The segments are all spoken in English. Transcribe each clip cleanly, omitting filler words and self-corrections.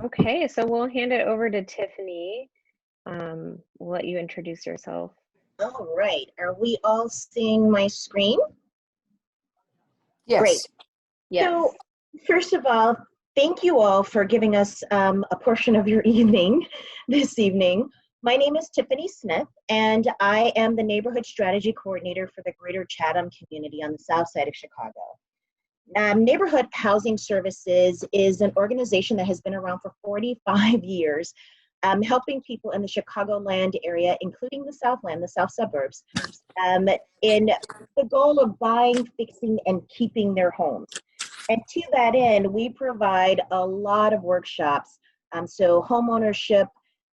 Okay, so we'll hand it over to Tiffany. We'll let you introduce yourself. All right. Are we all seeing my screen? Great. Yes. Yes. So, first of all, thank you all for giving us a portion of your evening this evening. My name is Tiffany Smith, and I am the Neighborhood Strategy Coordinator for the Greater Chatham community on the south side of Chicago. Neighborhood Housing Services is an organization that has been around for 45 years, helping people in the Chicagoland area, including the Southland, the South suburbs, in the goal of buying, fixing, and keeping their homes. And to that end, we provide a lot of workshops, so home ownership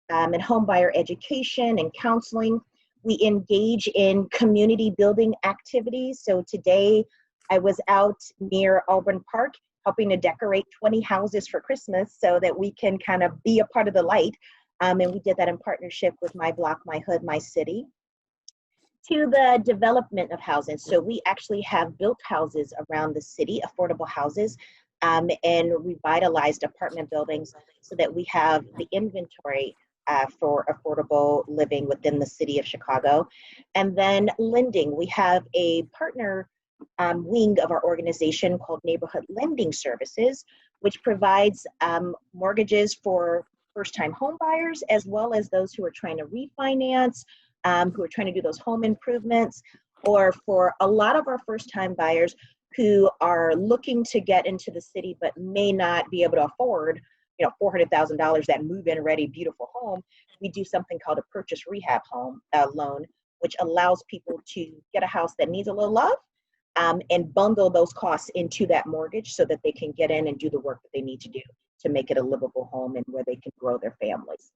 and home buyer education and counseling. We engage in community building activities. So today, I was out near Auburn Park helping to decorate 20 houses for Christmas so that we can kind of be a part of the light. And we did that in partnership with My Block, My Hood, My City. To the development of housing. So we actually have built houses around the city, affordable houses, and revitalized apartment buildings so that we have the inventory for affordable living within the city of Chicago. And then lending. We have a partner wing of our organization called Neighborhood Lending Services, which provides mortgages for first-time home buyers, as well as those who are trying to refinance, who are trying to do those home improvements, or for a lot of our first-time buyers who are looking to get into the city but may not be able to afford, $400,000, that move-in ready, beautiful home. We do something called a purchase rehab home loan, which allows people to get a house that needs a little love, and bundle those costs into that mortgage so that they can get in and do the work that they need to do to make it a livable home and where they can grow their families.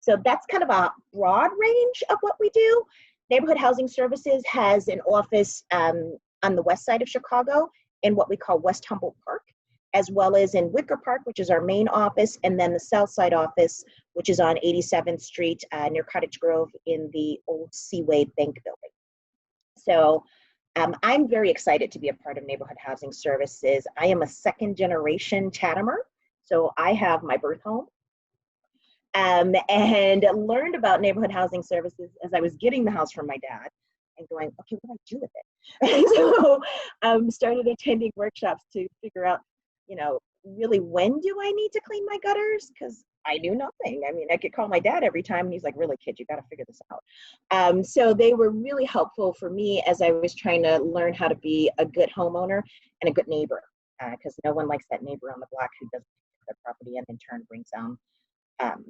So that's kind of a broad range of what we do. Neighborhood Housing Services has an office on the west side of Chicago in what we call West Humboldt Park, as well as in Wicker Park, which is our main office, and then the south side office, which is on 87th Street near Cottage Grove in the old Seaway Bank building. So I'm very excited to be a part of Neighborhood Housing Services. I am a second generation Chathamer, so I have my birth home. And learned about Neighborhood Housing Services as I was getting the house from my dad and going, okay, what do I do with it? And so started attending workshops to figure out, really when do I need to clean my gutters? Because I knew nothing. I mean, I could call my dad every time and he's like, really, kid, you got to figure this out. So they were really helpful for me as I was trying to learn how to be a good homeowner and a good neighbor, because no one likes that neighbor on the block who doesn't take their property and in turn brings down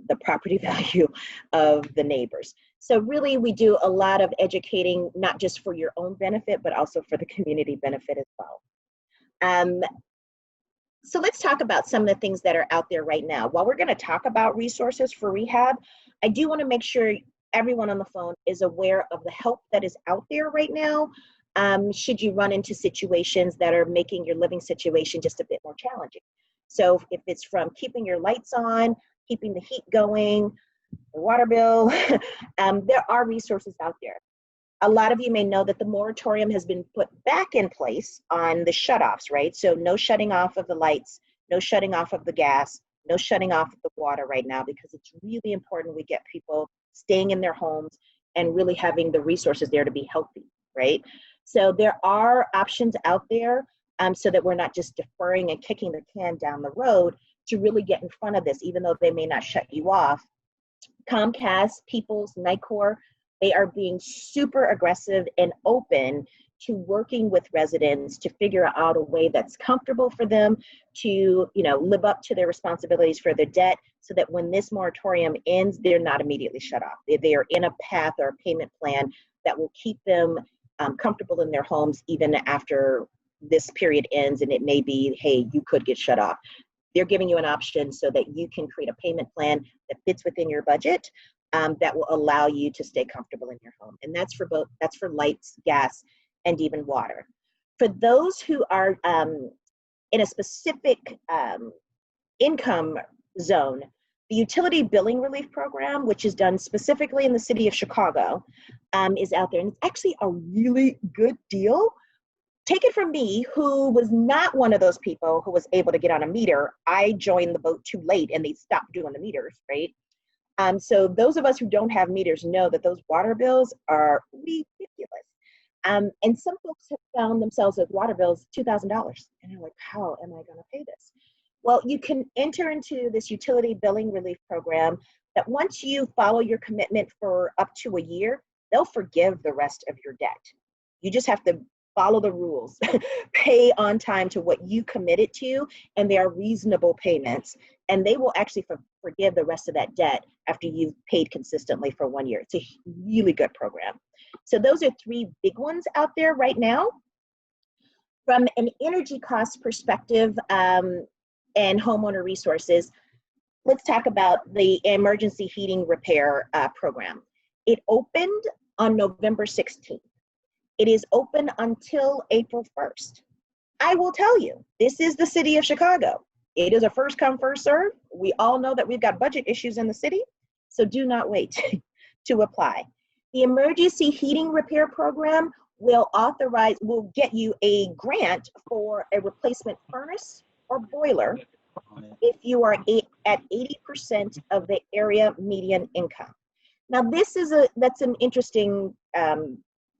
the property value of the neighbors. So really we do a lot of educating, not just for your own benefit, but also for the community benefit as well. So let's talk about some of the things that are out there right now. While we're going to talk about resources for rehab, I do want to make sure everyone on the phone is aware of the help that is out there right now, should you run into situations that are making your living situation just a bit more challenging. So if it's from keeping your lights on, keeping the heat going, the water bill, there are resources out there. A lot of you may know that the moratorium has been put back in place on the shutoffs, right? So no shutting off of the lights, no shutting off of the gas, no shutting off of the water right now, because it's really important we get people staying in their homes and really having the resources there to be healthy, right? So there are options out there so that we're not just deferring and kicking the can down the road to really get in front of this, even though they may not shut you off. Comcast, Peoples, NICOR, they are being super aggressive and open to working with residents to figure out a way that's comfortable for them to, live up to their responsibilities for their debt so that when this moratorium ends, they're not immediately shut off. They are in a path or a payment plan that will keep them comfortable in their homes even after this period ends, and it may be, hey, you could get shut off. They're giving you an option so that you can create a payment plan that fits within your budget that will allow you to stay comfortable in your home. And that's for lights, gas, and even water. For those who are in a specific income zone, the Utility Billing Relief Program, which is done specifically in the city of Chicago, is out there. And it's actually a really good deal take it from me, who was not one of those people who was able to get on a meter. I joined the boat too late and they stopped doing the meters, right? So those of us who don't have meters know that those water bills are ridiculous. And some folks have found themselves with water bills $2,000. And they're like, how am I going to pay this? Well, you can enter into this utility billing relief program that once you follow your commitment for up to a year, they'll forgive the rest of your debt. You just have to follow the rules, pay on time to what you committed to, and they are reasonable payments. And they will actually forgive the rest of that debt after you've paid consistently for 1 year. It's a really good program. So those are three big ones out there right now. From an energy cost perspective and homeowner resources, let's talk about the emergency heating repair program. It opened on November 16th. It is open until April 1st. I will tell you, this is the city of Chicago. It is a first come, first serve. We all know that we've got budget issues in the city, so do not wait to apply. The emergency heating repair program will get you a grant for a replacement furnace or boiler if you are at 80% of the area median income. Now that's an interesting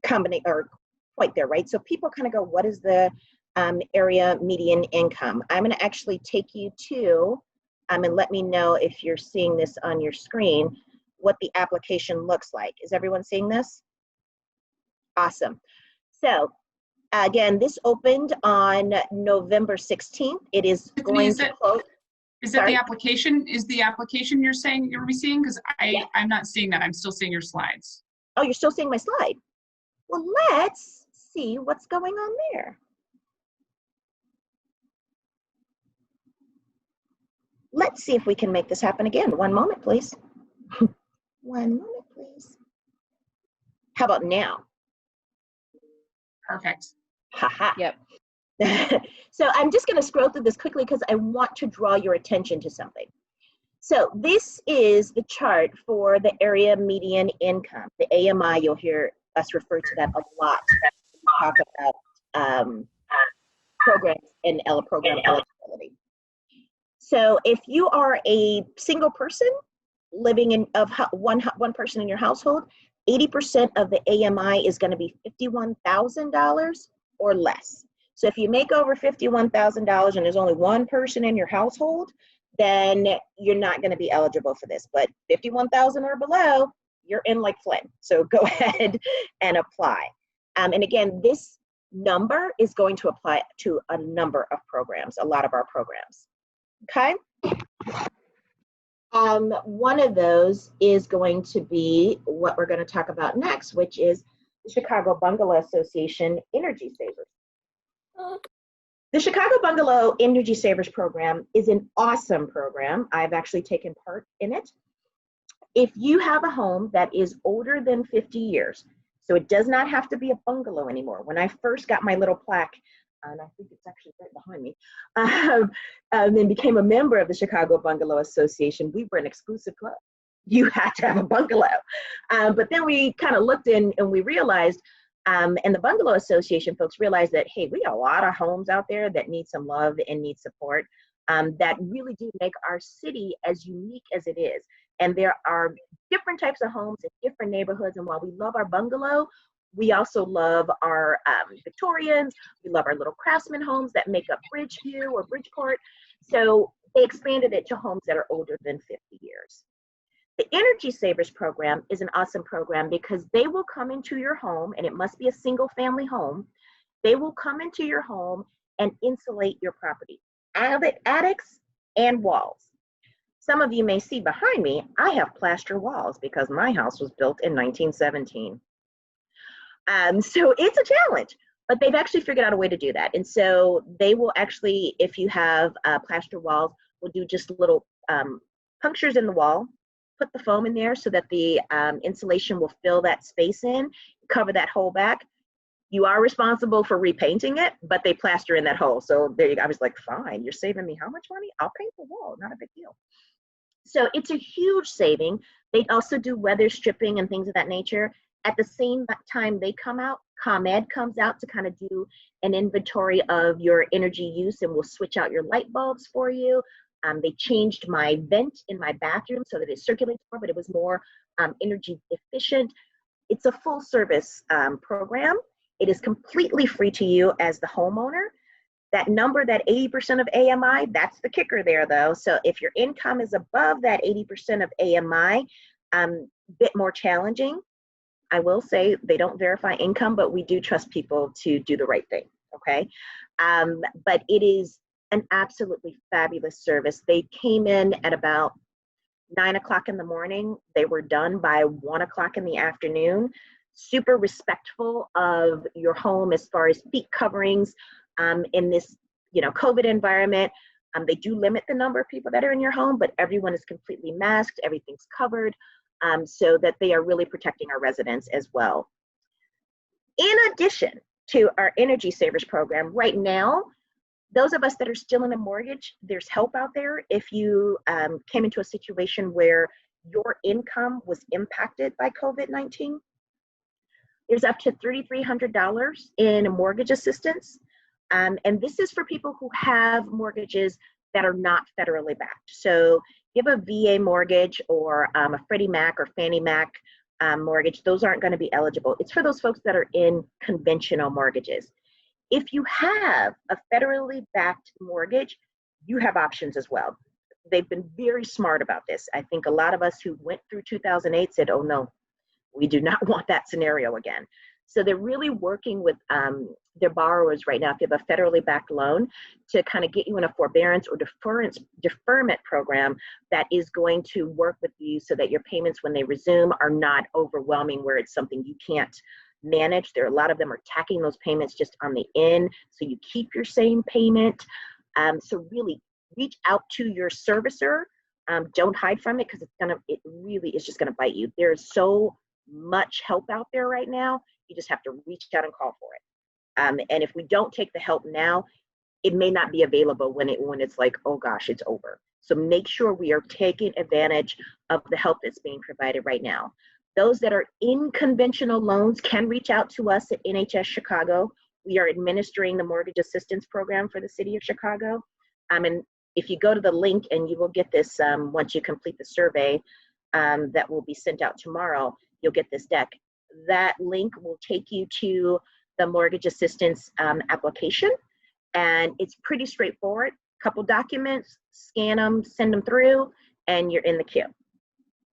combination or point there, right? So people kind of go, what is the area median income? I'm going to actually take you to, and let me know if you're seeing this on your screen, what the application looks like. Is everyone seeing this? Awesome. So again, this opened on November 16th. It is going to close. Is it the application? Is the application you're saying you're seeing? Because I'm not seeing that. I'm still seeing your slides. Oh, you're still seeing my slide? Well, let's see what's going on there. Let's see if we can make this happen again. One moment, please. One moment, please. How about now? Perfect. Haha. Yep. So I'm just going to scroll through this quickly because I want to draw your attention to something. So this is the chart for the area median income, the AMI. You'll hear us refer to that a lot when we talk about programs and program eligibility. So if you are a single person living in one person in your household, 80% of the AMI is going to be $51,000 or less. So if you make over $51,000 and there's only one person in your household, then you're not going to be eligible for this. But 51,000 or below, you're in like Flynn. So go ahead and apply. And again, this number is going to apply to a number of programs, a lot of our programs. Okay. One of those is going to be what we're going to talk about next, which is the Chicago Bungalow Association Energy Savers. The Chicago Bungalow Energy Savers program is an awesome program. I've actually taken part in it. If you have a home that is older than 50 years, so it does not have to be a bungalow anymore. When I first got my little plaque, and I think it's actually right behind me, and became a member of the Chicago Bungalow Association, we were an exclusive club. You had to have a bungalow. But then we kind of looked in and we realized, and the Bungalow Association folks realized that, hey, we got a lot of homes out there that need some love and need support, that really do make our city as unique as it is. And there are different types of homes in different neighborhoods. And while we love our bungalow, we also love our Victorians. We love our little craftsman homes that make up Bridgeview or Bridgeport. So they expanded it to homes that are older than 50 years. The Energy Savers program is an awesome program because they will come into your home, and it must be a single family home. They will come into your home and insulate your property, attics and walls. Some of you may see behind me, I have plaster walls because my house was built in 1917. So it's a challenge, but they've actually figured out a way to do that. And so they will actually, if you have plaster walls, will do just little punctures in the wall, put the foam in there so that the insulation will fill that space in, cover that hole back. You are responsible for repainting it, but they plaster in that hole. So there you go. I was like, fine, you're saving me how much money? I'll paint the wall, not a big deal. So it's a huge saving. They also do weather stripping and things of that nature. At the same time they come out, ComEd comes out to kind of do an inventory of your energy use and will switch out your light bulbs for you. They changed my vent in my bathroom so that it circulates more, but it was more energy efficient. It's a full service program. It is completely free to you as the homeowner. That number, that 80% of AMI, that's the kicker there though. So if your income is above that 80% of AMI, bit more challenging. I will say they don't verify income, but we do trust people to do the right thing, okay? But it is an absolutely fabulous service. They came in at about 9 o'clock in the morning. They were done by 1 o'clock in the afternoon. Super respectful of your home as far as feet coverings in this, COVID environment. They do limit the number of people that are in your home, but everyone is completely masked. Everything's covered. So that they are really protecting our residents as well. In addition to our Energy Savers program, right now, those of us that are still in a mortgage, there's help out there. If you came into a situation where your income was impacted by COVID-19, there's up to $3,300 in mortgage assistance. And this is for people who have mortgages that are not federally backed. So if you have a VA mortgage or a Freddie Mac or Fannie Mac mortgage, those aren't going to be eligible. It's for those folks that are in conventional mortgages. If you have a federally backed mortgage, you have options as well. They've been very smart about this. I think a lot of us who went through 2008 said, oh no, we do not want that scenario again. So they're really working with their borrowers right now, if you have a federally backed loan, to kind of get you in a forbearance or deferment program that is going to work with you so that your payments when they resume are not overwhelming where it's something you can't manage. There are a lot of them are tacking those payments just on the end, so you keep your same payment. So really reach out to your servicer. Don't hide from it because it really is just gonna bite you. There's so much help out there right now. You just have to reach out and call for it. And if we don't take the help now, it may not be available when it's like, oh gosh, it's over. So make sure we are taking advantage of the help that's being provided right now. Those that are in conventional loans can reach out to us at NHS Chicago. We are administering the mortgage assistance program for the city of Chicago. And if you go to the link, and you will get this once you complete the survey that will be sent out tomorrow, you'll get this deck. That link will take you to the mortgage assistance application. And it's pretty straightforward. Couple documents, scan them, send them through, and you're in the queue.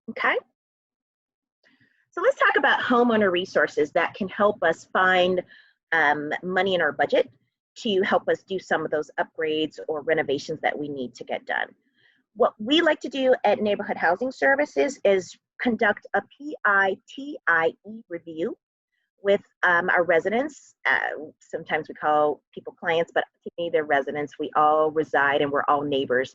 Okay? So let's talk about homeowner resources that can help us find money in our budget to help us do some of those upgrades or renovations that we need to get done. What we like to do at Neighborhood Housing Services is conduct a PITIE review with our residents. Sometimes we call people clients, but to me, they're residents. We all reside and we're all neighbors.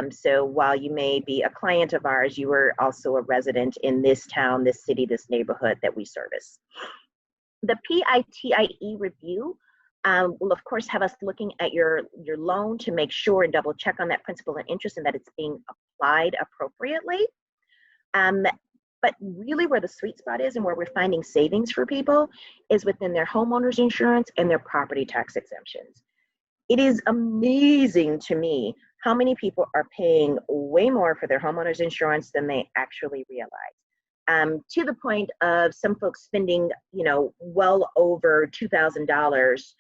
So while you may be a client of ours, you are also a resident in this town, this city, this neighborhood that we service. The PITIE review will of course have us looking at your loan to make sure and double check on that principal and interest and that it's being applied appropriately. But really where the sweet spot is and where we're finding savings for people is within their homeowners insurance and their property tax exemptions. It is amazing to me how many people are paying way more for their homeowners insurance than they actually realize. To the point of some folks spending, well over $2,000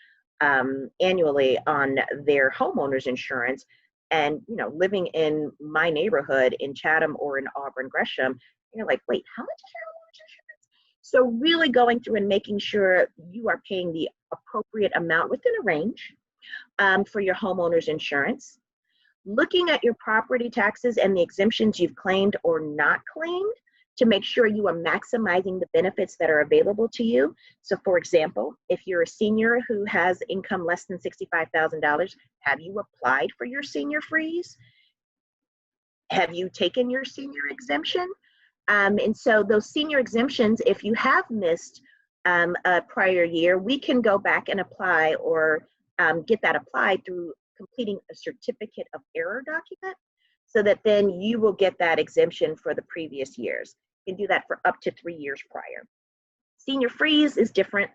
annually on their homeowners insurance. And, living in my neighborhood in Chatham or in Auburn, Gresham, you're like, wait, how much is your homeowner's insurance? So really going through and making sure you are paying the appropriate amount within a range for your homeowner's insurance. Looking at your property taxes and the exemptions you've claimed or not claimed to make sure you are maximizing the benefits that are available to you. So for example, if you're a senior who has income less than $65,000, have you applied for your senior freeze? Have you taken your senior exemption? And so those senior exemptions, if you have missed a prior year, we can go back and apply or get that applied through completing a certificate of error document so that then you will get that exemption for the previous years. You can do that for up to 3 years prior. Senior freeze is different.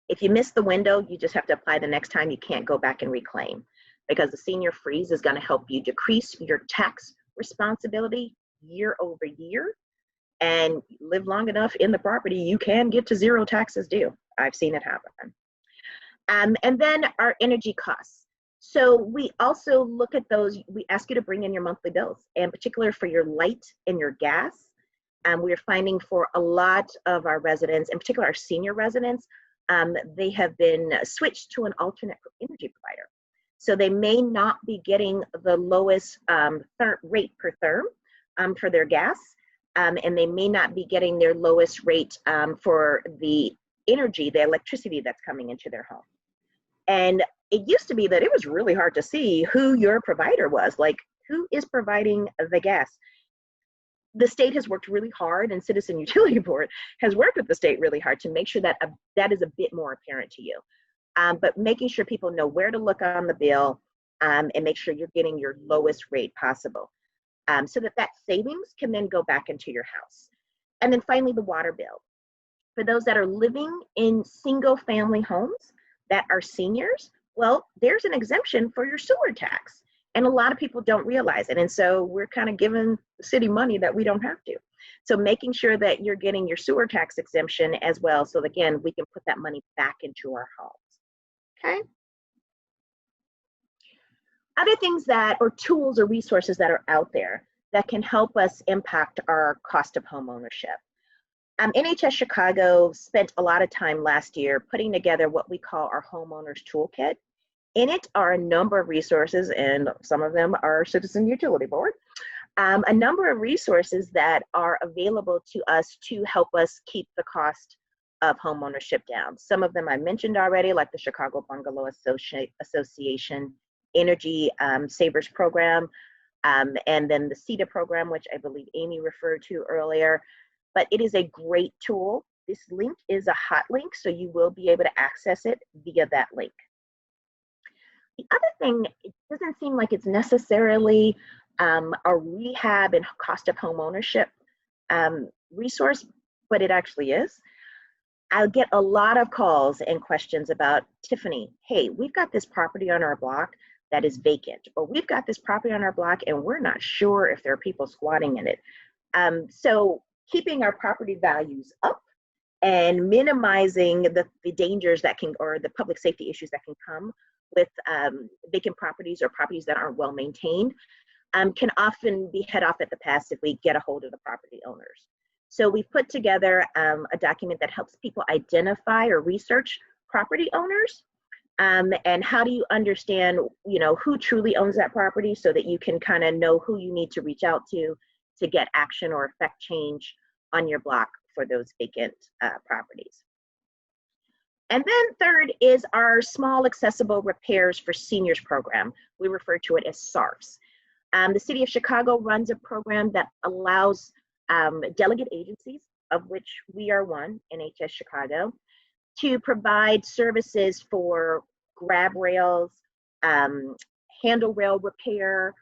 If you miss the window, you just have to apply the next time. You can't go back and reclaim, because the senior freeze is going to help you decrease your tax responsibility year over year, and live long enough in the property, you can get to zero taxes due. I've seen it happen. And then our energy costs. So we also look at those. We ask you to bring in your monthly bills, in particular for your light and your gas. We're finding for a lot of our residents, in particular our senior residents, they have been switched to an alternate energy provider. So they may not be getting the lowest rate per therm for their gas, and they may not be getting their lowest rate for the energy, the electricity that's coming into their home. And it used to be that it was really hard to see who your provider was, like who is providing the gas. The state has worked really hard, and Citizen Utility Board has worked with the state really hard to make sure that that is a bit more apparent to you. But making sure people know where to look on the bill, and make sure you're getting your lowest rate possible, so that savings can then go back into your house. And then finally, the water bill. For those that are living in single family homes that are seniors, well, there's an exemption for your sewer tax. And a lot of people don't realize it. And so we're kind of giving the city money that we don't have to. So making sure that you're getting your sewer tax exemption as well. So again, we can put that money back into our homes. Okay. Other things that, or tools or resources that are out there that can help us impact our cost of home ownership. NHS Chicago spent a lot of time last year putting together what we call our homeowners toolkit. In it are a number of resources, and some of them are Citizen Utility Board, a number of resources that are available to us to help us keep the cost of homeownership down. Some of them I mentioned already, like the Chicago Bungalow Association Energy Savers Program, and then the CETA program, which I believe Amy referred to earlier. But it is a great tool. This link is a hot link, so you will be able to access it via that link. The other thing, it doesn't seem like it's necessarily a rehab and cost of home ownership resource, but it actually is. I'll get a lot of calls and questions about, Tiffany, hey, we've got this property on our block that is vacant, or we've got this property on our block and we're not sure if there are people squatting in it. So keeping our property values up and minimizing the dangers that can, or the public safety issues that can come with vacant properties or properties that aren't well maintained, can often be head off at the pass if we get a hold of the property owners. So we've put together a document that helps people identify or research property owners, and how do you understand, who truly owns that property, so that you can kind of know who you need to reach out to get action or effect change on your block for those vacant properties. And then third is our Small Accessible Repairs for Seniors program. We refer to it as SARFs. The City of Chicago runs a program that allows delegate agencies, of which we are one, NHS Chicago, to provide services for grab rails, handle rail repair,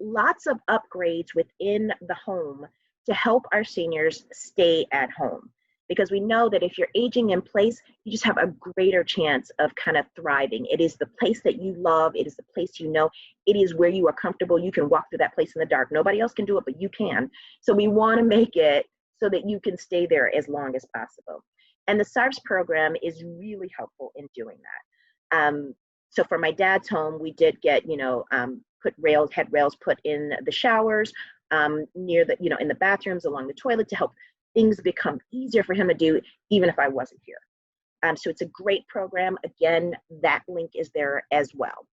lots of upgrades within the home to help our seniors stay at home. Because we know that if you're aging in place, you just have a greater chance of kind of thriving. It is the place that you love. It is the place you know. It is where you are comfortable. You can walk through that place in the dark. Nobody else can do it, but you can. So we want to make it so that you can stay there as long as possible. And the SARFs program is really helpful in doing that. So for my dad's home, we did get, had rails put in the showers, near the, in the bathrooms, along the toilet, to help things become easier for him to do, even if I wasn't here. So it's a great program. Again, that link is there as well.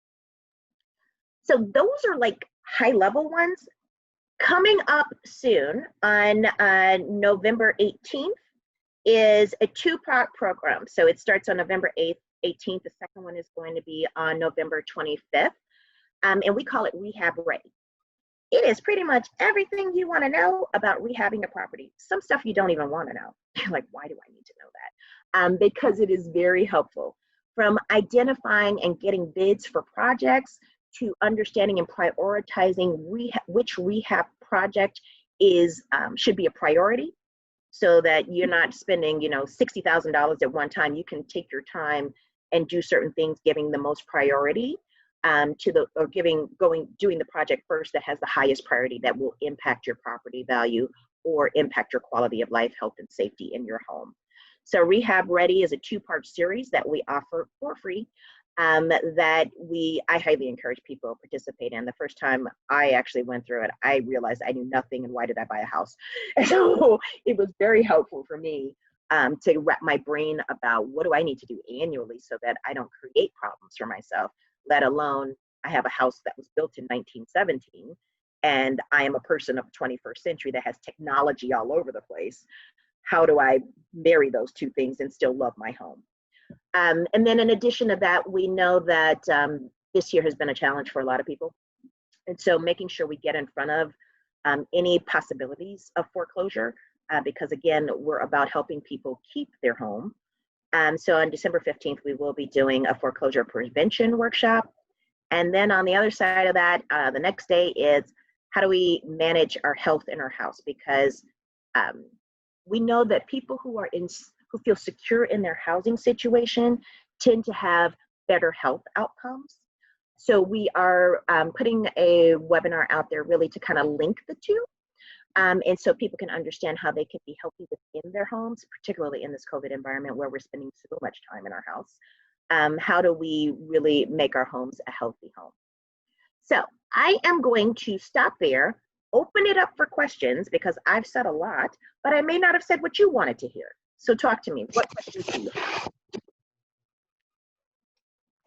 So those are like high level ones. Coming up soon on November 18th is a two-part program. So it starts on November 18th. The second one is going to be on November 25th. And we call it Rehab Ready. It is pretty much everything you want to know about rehabbing a property. Some stuff you don't even want to know. You're like, why do I need to know that? Because it is very helpful. From identifying and getting bids for projects to understanding and prioritizing which rehab project should be a priority. so that you're not spending, $60,000 at one time. You can take your time and do certain things, giving the most priority doing the project first that has the highest priority that will impact your property value or impact your quality of life, health, and safety in your home. So Rehab Ready is a 2-part series that we offer for free that I highly encourage people to participate in. The first time I actually went through it, I realized I knew nothing and why did I buy a house? And so it was very helpful for me to wrap my brain about what do I need to do annually so that I don't create problems for myself, let alone I have a house that was built in 1917 and I am a person of the 21st century that has technology all over the place. How do I marry those two things and still love my home? And then in addition to that, we know that this year has been a challenge for a lot of people. And so making sure we get in front of any possibilities of foreclosure, because again, we're about helping people keep their home. So on December 15th, we will be doing a foreclosure prevention workshop. And then on the other side of that, the next day is how do we manage our health in our house? Because we know that people who feel secure in their housing situation tend to have better health outcomes. So we are putting a webinar out there really to kind of link the two. And so people can understand how they can be healthy within their homes, particularly in this COVID environment where we're spending so much time in our house. How do we really make our homes a healthy home? So I am going to stop there, open it up for questions because I've said a lot, but I may not have said what you wanted to hear. So talk to me. What questions do you have?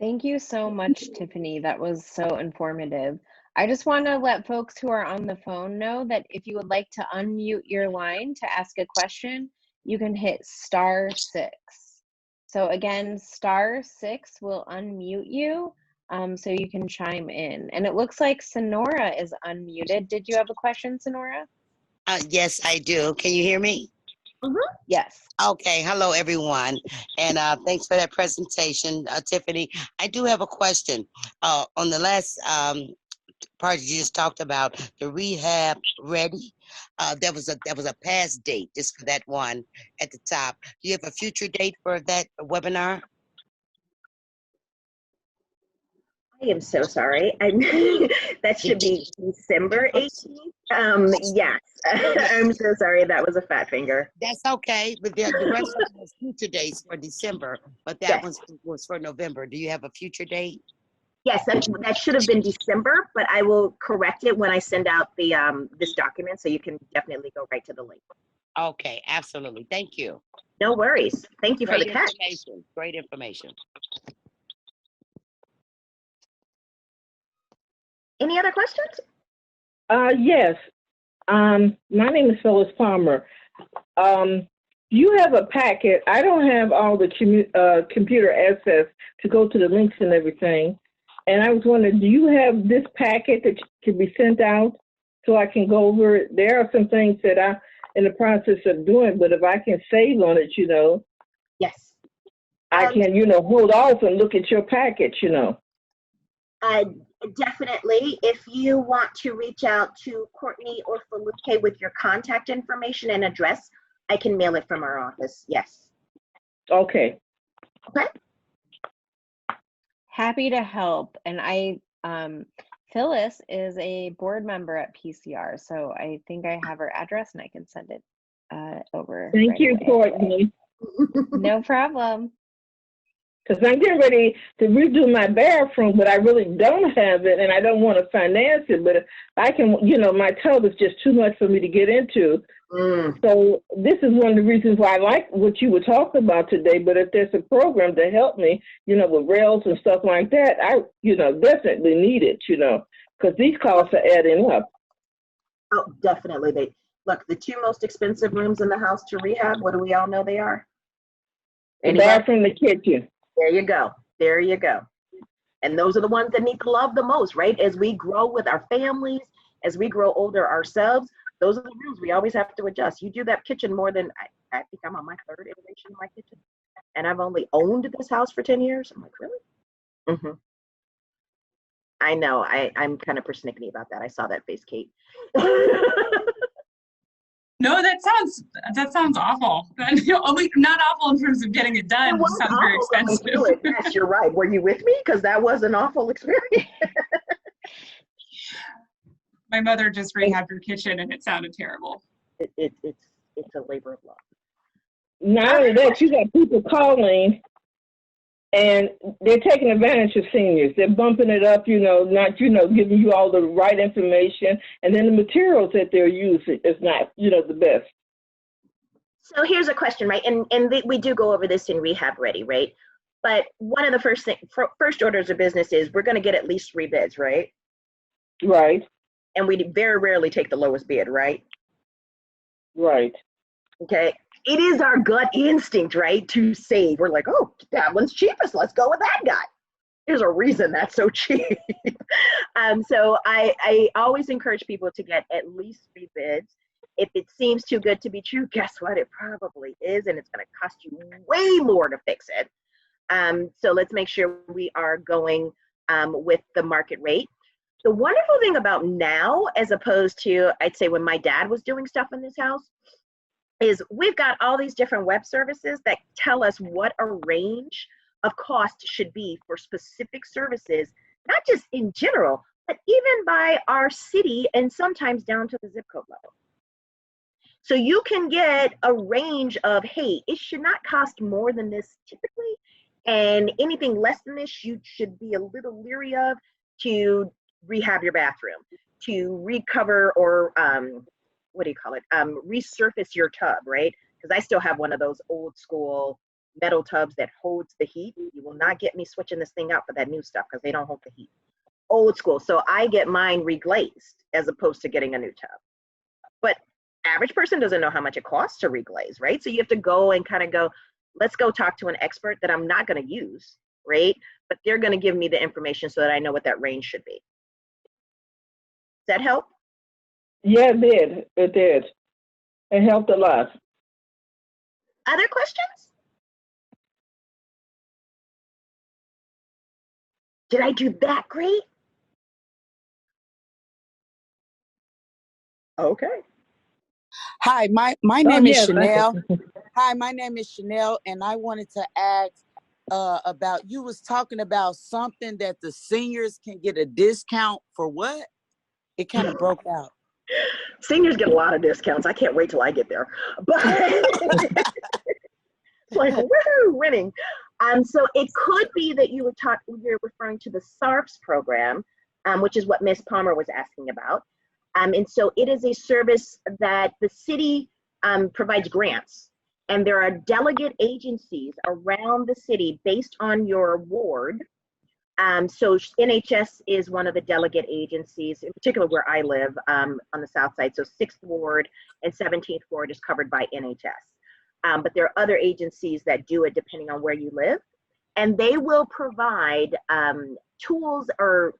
Thank you so much, Tiffany. That was so informative. I just want to let folks who are on the phone know that if you would like to unmute your line to ask a question, you can hit *6. So again, *6 will unmute you so you can chime in. And it looks like Sonora is unmuted. Did you have a question, Sonora? Yes, I do. Can you hear me? Mm-hmm. Yes. Okay. Hello, everyone. And thanks for that presentation, Tiffany. I do have a question. On the last part you just talked about, the Rehab Ready, there was a past date just for that one at the top. Do you have a future date for that webinar? I am so sorry. That should be December 18th. Yes, I'm so sorry. That was a fat finger. That's okay, but the rest of them was future dates for December, but that Yes. one was for November. Do you have a future date? Yes, that should have been December, but I will correct it when I send out the this document, so you can definitely go right to the link. Okay, absolutely. Thank you. No worries. Thank you for the catch. Information. Great information. Any other questions? Yes. My name is Phyllis Palmer. You have a packet. I don't have all the computer access to go to the links and everything. And I was wondering, do you have this packet that can be sent out so I can go over it? There are some things that I'm in the process of doing, but if I can save on it, Yes. I can, hold off and look at your packet, Definitely. If you want to reach out to Courtney or Feluke with your contact information and address, I can mail it from our office. Yes. Okay. Okay. Happy to help. And Phyllis is a board member at PCR, so I think I have her address and I can send it over. Thank right you, away. Courtney. No problem. Because I'm getting ready to redo my bathroom, but I really don't have it, and I don't want to finance it. But I can, my tub is just too much for me to get into. So this is one of the reasons why I like what you were talking about today. But if there's a program to help me, with rails and stuff like that, I, definitely need it, because these costs are adding up. Oh, definitely. Look, the two most expensive rooms in the house to rehab, what do we all know they are? The bathroom, the kitchen. There you go. There you go. And those are the ones that need the love the most, right? As we grow with our families, as we grow older ourselves, those are the rooms we always have to adjust. You do that kitchen more than, I think I'm on my 3rd iteration of my kitchen. And I've only owned this house for 10 years. I'm like, really? Mm-hmm. I know. I'm kind of persnickety about that. I saw that face, Kate. No, that sounds awful. Only not awful in terms of getting it done. It It was just sounds very awful going expensive. through it. Yes, you're right. Were you with me? Because that was an awful experience. My mother just rehabbed her kitchen and it sounded terrible. It's a labor of love. Not only that, you got people calling and they're taking advantage of seniors. They're bumping it up, not, giving you all the right information. And then the materials that they're using is not, the best. So here's a question, right? And we do go over this in Rehab Ready, right? But one of the first orders of business is we're going to get at least 3 bids, right? Right. And we very rarely take the lowest bid, right? Right. Okay. It is our gut instinct, right, to save. We're like, oh, that one's cheapest. Let's go with that guy. There's a reason that's so cheap. So I always encourage people to get at least 3 bids. If it seems too good to be true, guess what? It probably is, and it's going to cost you way more to fix it. So let's make sure we are going with the market rate. The wonderful thing about now, as opposed to, I'd say, when my dad was doing stuff in this house, is we've got all these different web services that tell us what a range of cost should be for specific services, not just in general, but even by our city and sometimes down to the zip code level. So you can get a range of, hey, it should not cost more than this typically, and anything less than this you should be a little leery of to rehab your bathroom, to recover or resurface your tub, right? Because I still have one of those old school metal tubs that holds the heat. You will not get me switching this thing out for that new stuff because they don't hold the heat. Old school. So I get mine reglazed as opposed to getting a new tub. But average person doesn't know how much it costs to reglaze, right? So you have to go and kind of go, let's go talk to an expert that I'm not going to use, right? But they're going to give me the information so that I know what that range should be. Does that help? Yeah, it did. It did. It helped a lot. Other questions? Did I do that great? Okay. Hi, my name is yes, Chanel. Hi, my name is Chanel, and I wanted to ask about, you was talking about something that the seniors can get a discount for what? It kind of broke out. Seniors get a lot of discounts. I can't wait till I get there. But it's like, woohoo, winning. So it could be that you're referring to the SARFs program, which is what Ms. Palmer was asking about. And so it is a service that the city provides grants. And there are delegate agencies around the city based on your ward. So NHS is one of the delegate agencies, in particular where I live on the south side. So 6th Ward and 17th Ward is covered by NHS. But there are other agencies that do it depending on where you live. And they will provide tools or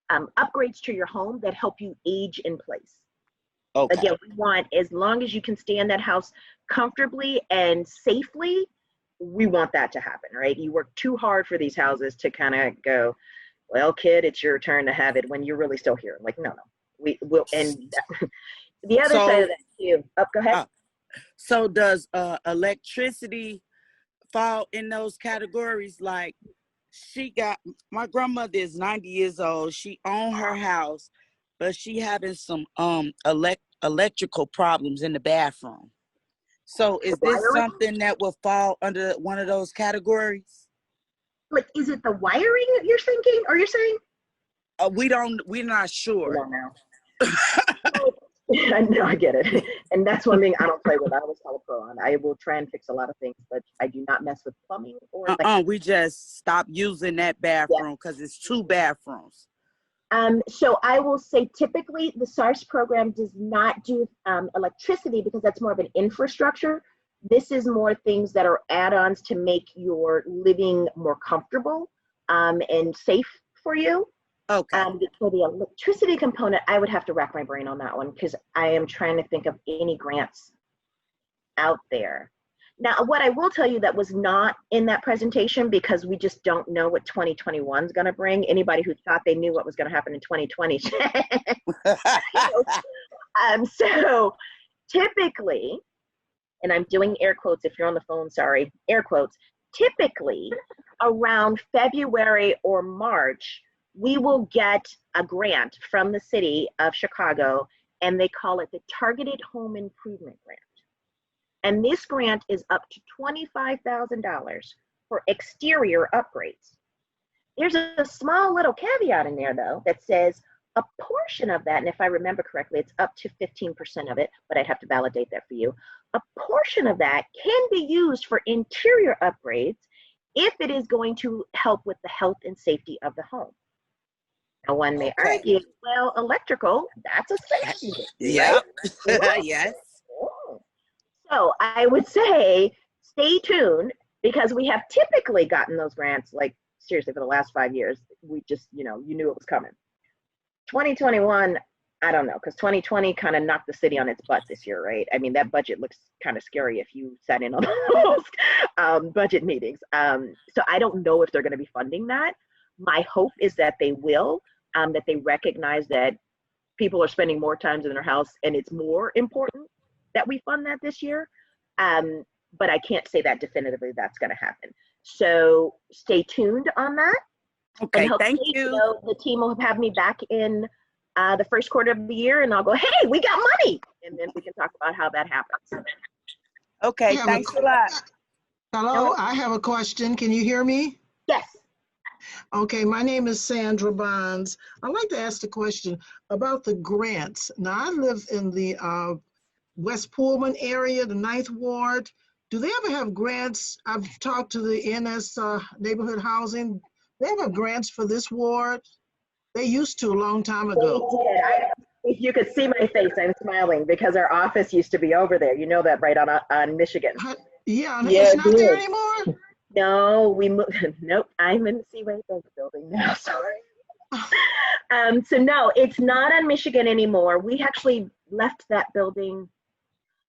upgrades to your home that help you age in place. Okay. Again, we want, as long as you can stay in that house comfortably and safely, we want that to happen, right? You work too hard for these houses to kind of go, well, kid, it's your turn to have it when you're really still here. Like, no, we will. And the other side of that too. Go ahead. So does electricity fall in those categories? Like, my grandmother is 90 years old. She owns her house, but she having some electrical problems in the bathroom. So is this something that will fall under one of those categories? Like, is it the wiring that you're thinking, or you're saying? We're not sure. We don't know. No, I get it. And that's one thing I don't play with. I always call a pro on. I will try and fix a lot of things, but I do not mess with plumbing or we just stopped using that bathroom because it's 2 bathrooms. So I will say typically the SARS program does not do electricity because that's more of an infrastructure. This is more things that are add-ons to make your living more comfortable and safe for you. Okay. For the electricity component, I would have to rack my brain on that one because I am trying to think of any grants out there. Now, what I will tell you that was not in that presentation, because we just don't know what 2021 is going to bring. Anybody who thought they knew what was going to happen in 2020. So typically, and I'm doing air quotes if you're on the phone, sorry, air quotes, typically around February or March, we will get a grant from the city of Chicago, and they call it the Targeted Home Improvement Grant. And this grant is up to $25,000 for exterior upgrades. There's a small little caveat in there though that says a portion of that, and if I remember correctly, it's up to 15% of it, but I'd have to validate that for you. A portion of that can be used for interior upgrades if it is going to help with the health and safety of the home. Now one may argue, well, electrical, that's a safety issue, Yep. right? Yes. So I would say stay tuned, because we have typically gotten those grants, like seriously, for the last 5 years. We just, you knew it was coming. 2021, I don't know, because 2020 kind of knocked the city on its butt this year, right? I mean, that budget looks kind of scary if you sat in on those budget meetings. So I don't know if they're going to be funding that. My hope is that they will, that they recognize that people are spending more time in their house, and it's more important that we fund that this year. But I can't say that definitively that's going to happen. So stay tuned on that. Okay, and thank you. The team will have me back in the first quarter of the year, and I'll go, hey, we got money. And then we can talk about how that happens. Okay, thanks a lot. Hello, I have a question. Can you hear me? Yes. Okay, my name is Sandra Bonds. I'd like to ask the question about the grants. Now, I live in the West Pullman area, the 9th Ward. Do they ever have grants? I've talked to the NS Neighborhood Housing. They ever have grants for this ward? They used to a long time ago. They did. If you could see my face, I'm smiling because our office used to be over there. You know that, right, on Michigan. Yeah, it's not there anymore? No, we moved. Nope, I'm in the Seaway Bank building now. Sorry. So no, it's not on Michigan anymore. We actually left that building,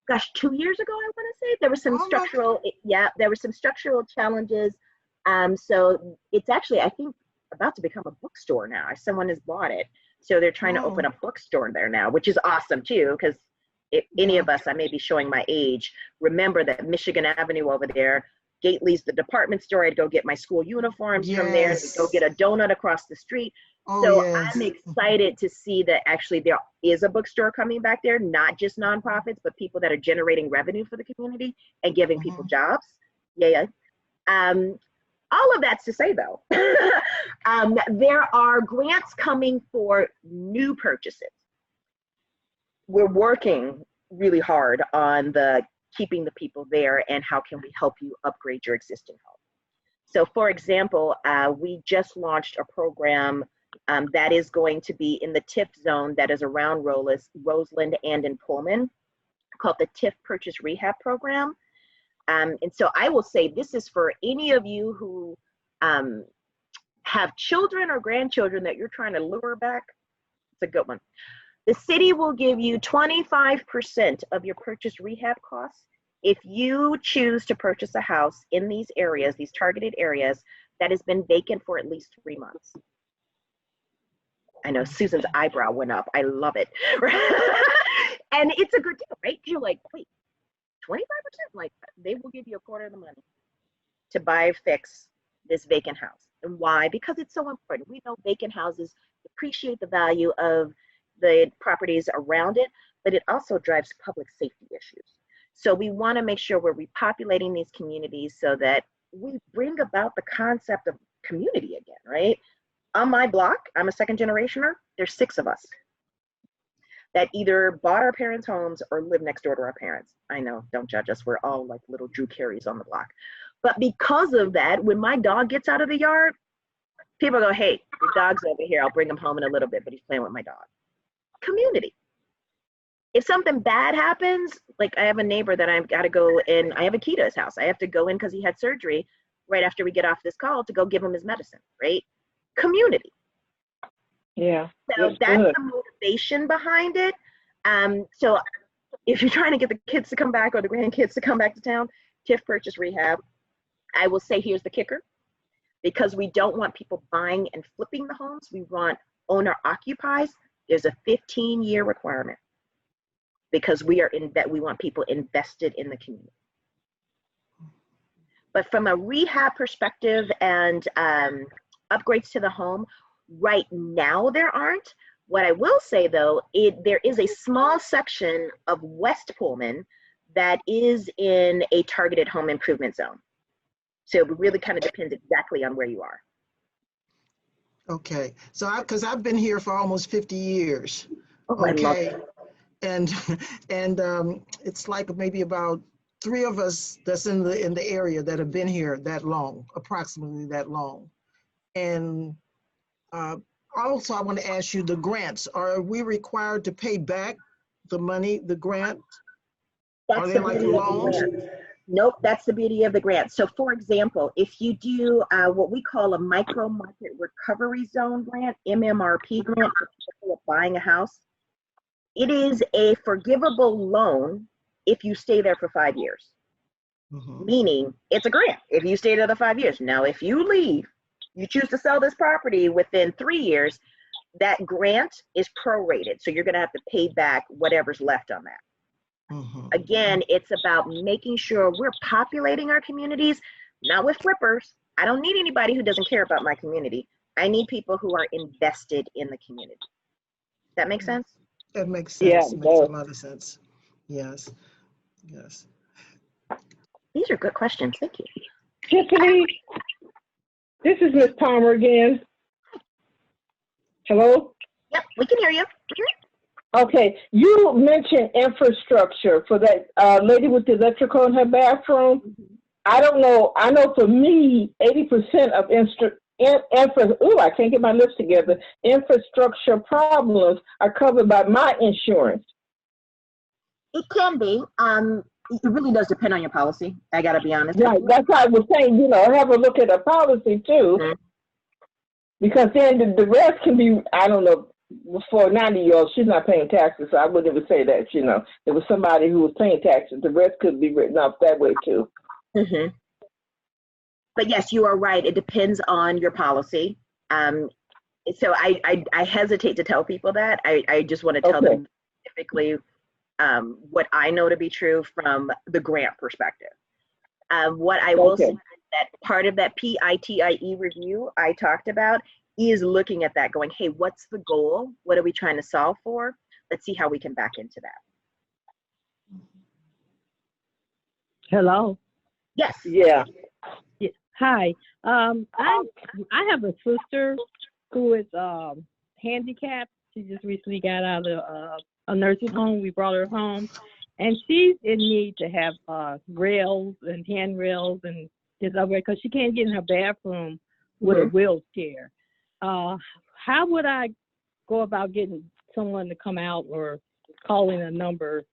gosh, 2 years ago, I want to say. There was some there were some structural challenges. So it's actually, I think, about to become a bookstore now. Someone has bought it. So they're trying to open a bookstore there now, which is awesome too, because if any of us, I may be showing my age, remember that Michigan Avenue over there, Gately's the department store. I'd go get my school uniforms from there, to go get a donut across the street. I'm excited to see that actually there is a bookstore coming back there, not just nonprofits, but people that are generating revenue for the community and giving people jobs. All of that's to say though, there are grants coming for new purchases. We're working really hard on keeping the people there and how can we help you upgrade your existing home. So for example, we just launched a program that is going to be in the Tiff zone that is around Roseland and in Pullman, called the Tiff Purchase Rehab Program. And so I will say this is for any of you who have children or grandchildren that you're trying to lure back. It's a good one. The city will give you 25% of your purchase rehab costs if you choose to purchase a house in these areas, these targeted areas, that has been vacant for at least 3 months. I know Susan's eyebrow went up. I love it. And it's a good deal, right? You're like, wait, 25%? Like, they will give you a quarter of the money to buy or fix this vacant house. And why? Because it's so important. We know vacant houses depreciate the value of the properties around it, but it also drives public safety issues. So we want to make sure we're repopulating these communities so that we bring about the concept of community again, right? On my block, I'm a second generationer, there's 6 of us that either bought our parents' homes or live next door to our parents. I know, don't judge us, we're all like little Drew Careys on the block. But because of that, when my dog gets out of the yard, people go, hey, your dog's over here, I'll bring him home in a little bit, but he's playing with my dog. Community. If something bad happens, like I have a neighbor that I've got to go in, I have a key to his house. I have to go in because he had surgery right after we get off this call to go give him his medicine, right? Community. Yeah. So that's the motivation behind it. So if you're trying to get the kids to come back or the grandkids to come back to town, Tiff Purchase Rehab, I will say here's the kicker. Because we don't want people buying and flipping the homes, we want owner occupies. There's a 15-year requirement. because we want people invested in the community. But from a rehab perspective and upgrades to the home, right now there aren't. What I will say though, there is a small section of West Pullman that is in a targeted home improvement zone. So it really kind of depends exactly on where you are. Okay, so because I've been here for almost 50 years. Oh, I love it. And it's like maybe about 3 of us that's in the area that have been here that long, approximately that long. And also, I want to ask you, the grants, are we required to pay back the money, the grant? Are they like loans? Nope, that's the beauty of the grant. So for example, if you do what we call a micro market recovery zone grant, MMRP grant for people buying a house, it is a forgivable loan if you stay there for 5 years. Meaning it's a grant if you stay there the 5 years. Now, if you leave, you choose to sell this property within 3 years, that grant is prorated. So you're going to have to pay back whatever's left on that. Again, it's about making sure we're populating our communities, not with flippers. I don't need anybody who doesn't care about my community. I need people who are invested in the community. That make sense? That makes sense. Yeah, it makes a lot of sense. Yes. Yes. These are good questions. Thank you. Tiffany, this is Miss Palmer again. Hello? Yep, we can hear you. Okay, you mentioned infrastructure for that lady with the electrical in her bathroom. I don't know. I know for me, 80% of I can't get my lips together. Infrastructure problems are covered by my insurance. It can be. It really does depend on your policy. I got to be honest. Right. That's why I was saying, have a look at the policy too, because then the rest can be, I don't know. For a 90-year-old, she's not paying taxes, so I wouldn't even say that. It was somebody who was paying taxes. The rest could be written off that way too. But yes, you are right. It depends on your policy. So I hesitate to tell people that. I just want to tell them specifically what I know to be true from the grant perspective. What I will say is that part of that PITIE review I talked about is looking at that, going, hey, what's the goal? What are we trying to solve for? Let's see how we can back into that. Hello. Yes. Yeah. Hi. I have a sister who is handicapped. She just recently got out of a nursing home. We brought her home, and she's in need to have rails and handrails and this other because she can't get in her bathroom with a wheelchair. How would I go about getting someone to come out or calling a number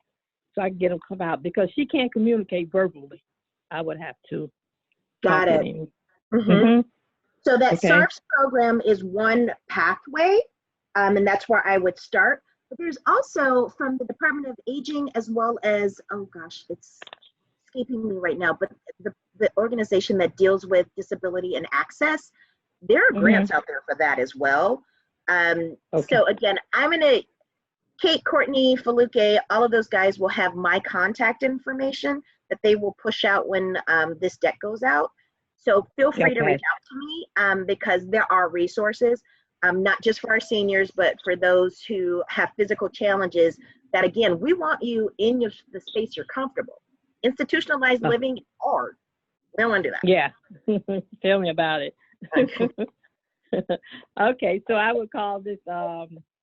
so I can get them to come out? Because she can't communicate verbally. I would have to. Got it. So that SARFs program is one pathway, and that's where I would start. But there's also from the Department of Aging as well as, oh gosh, it's escaping me right now, but the organization that deals with disability and access, there are grants out there for that as well. So again, Kate, Courtney, Faluke, all of those guys will have my contact information that they will push out when this deck goes out. So feel free to reach out to me because there are resources, not just for our seniors, but for those who have physical challenges that, again, we want you in the space you're comfortable. Institutionalized living is hard. We don't want to do that. Yeah. Tell me about it. Okay, so I would call this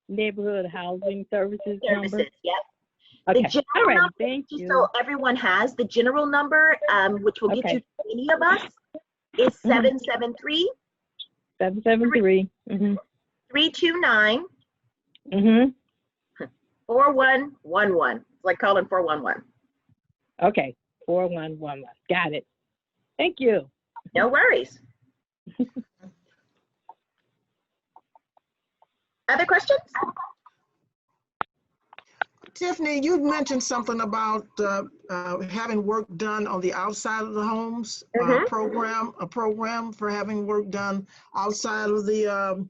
neighborhood housing services number. Yep. Okay. The general number, thank you. So everyone has the general number, which will get you to any of us, is 773 329 4111. It's like calling 411. Okay, 4111. Got it. Thank you. No worries. Other questions? Tiffany, you mentioned something about having work done on the outside of the homes, a program for having work done outside of the,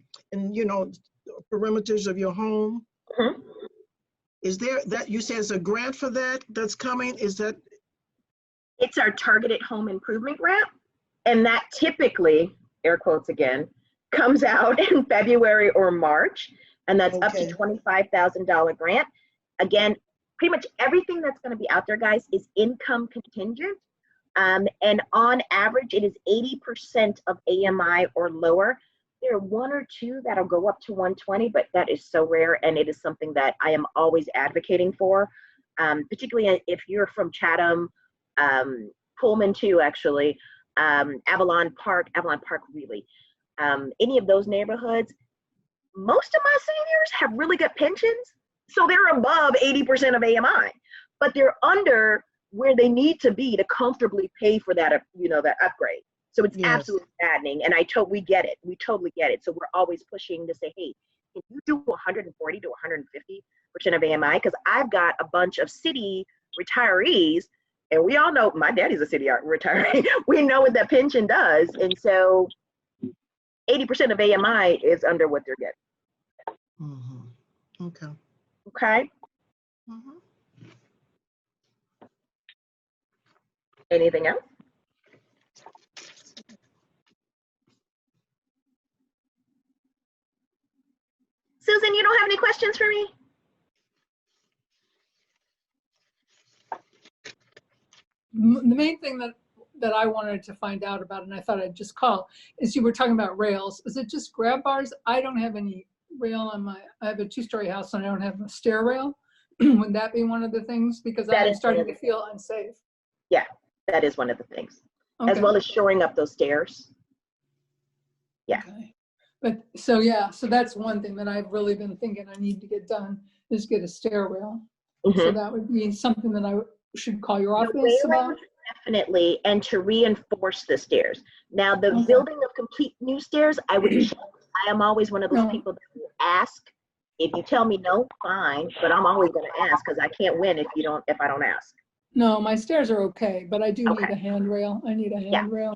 perimeters of your home. Is there that you say it's a grant for that that's coming? Is that? It's our targeted home improvement grant. And that typically, air quotes again, comes out in February or March. And that's up to $25,000 grant. Again, pretty much everything that's going to be out there, guys, is income contingent. And on average, it is 80% of AMI or lower. There are one or two that'll go up to 120, but that is so rare, and it is something that I am always advocating for, particularly if you're from Chatham, Pullman too, actually, Avalon Park really. Any of those neighborhoods, most of my seniors have really good pensions, so they're above 80% of AMI, but they're under where they need to be to comfortably pay for that, that upgrade. So it's absolutely maddening, and we get it. We totally get it. So we're always pushing to say, hey, can you do 140 to 150% of AMI? Because I've got a bunch of city retirees, and we all know my daddy's a city retiree. We know what that pension does, and so 80% of AMI is under what they're getting. Mm-hmm. Okay. Okay. Mm-hmm. Anything else? Susan, you don't have any questions for me? The main thing that I wanted to find out about, and I thought I'd just call, is you were talking about rails. Is it just grab bars? I don't have any rail on I have a 2-story house and I don't have a stair rail. Would that be one of the things? Because I'm starting to feel unsafe. Yeah, that is one of the things. Okay. As well as shoring up those stairs. Yeah. Okay. But so that's one thing that I've really been thinking I need to get done is get a stair rail. Mm-hmm. So that would be something that I should call your office about. Definitely, and to reinforce the stairs. Now, the building of complete new stairs, I would check. I am always one of those people that will ask. If you tell me no, fine, but I'm always going to ask because I can't win if I don't ask. No, my stairs are okay, but I do need a handrail. I need a handrail.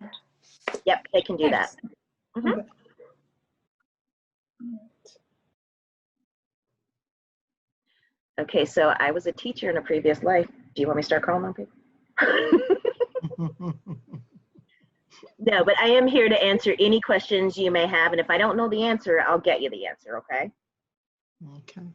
Yep, they can do that. Mm-hmm. Okay. Okay, so I was a teacher in a previous life. Do you want me to start calling on people? No, but I am here to answer any questions you may have, and if I don't know the answer, I'll get you the answer, okay? Okay.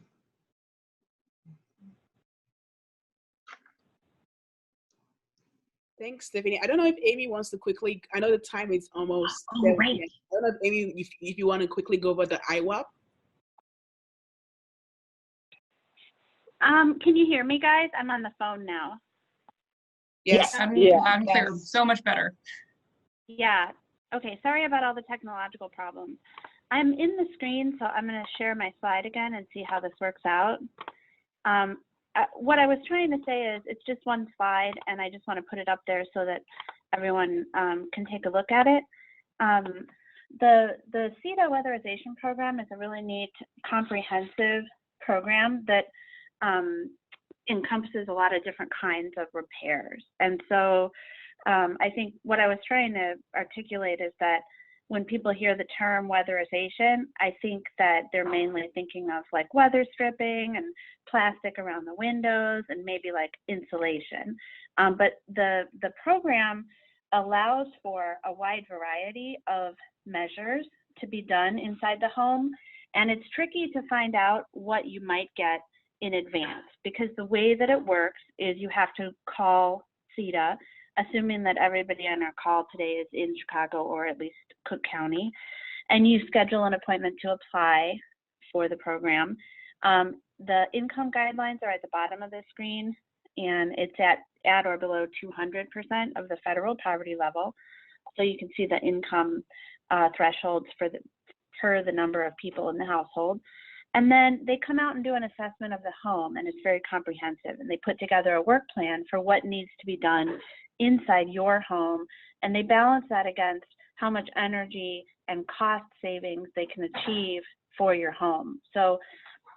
Thanks, Tiffany. I don't know if Amy wants to quickly, I know the time is almost. Right. I don't know if Amy, if you want to quickly go over the IWAP. Can you hear me, guys? I'm on the phone now. Yes, I'm clear. So much better. Yeah. Okay, sorry about all the technological problems. I'm in the screen, so I'm going to share my slide again and see how this works out. What I was trying to say is it's just one slide, and I just want to put it up there so that everyone can take a look at it. The CETA weatherization program is a really neat, comprehensive program that encompasses a lot of different kinds of repairs. And so I think what I was trying to articulate is that when people hear the term weatherization, I think that they're mainly thinking of like weather stripping and plastic around the windows and maybe like insulation. But the program allows for a wide variety of measures to be done inside the home. And it's tricky to find out what you might get in advance, because the way that it works is you have to call CETA, assuming that everybody on our call today is in Chicago or at least Cook County, and you schedule an appointment to apply for the program. The income guidelines are at the bottom of the screen, and it's at or below 200% of the federal poverty level. So you can see the income thresholds per the number of people in the household. And then they come out and do an assessment of the home, and it's very comprehensive. And they put together a work plan for what needs to be done inside your home, and they balance that against how much energy and cost savings they can achieve for your home. So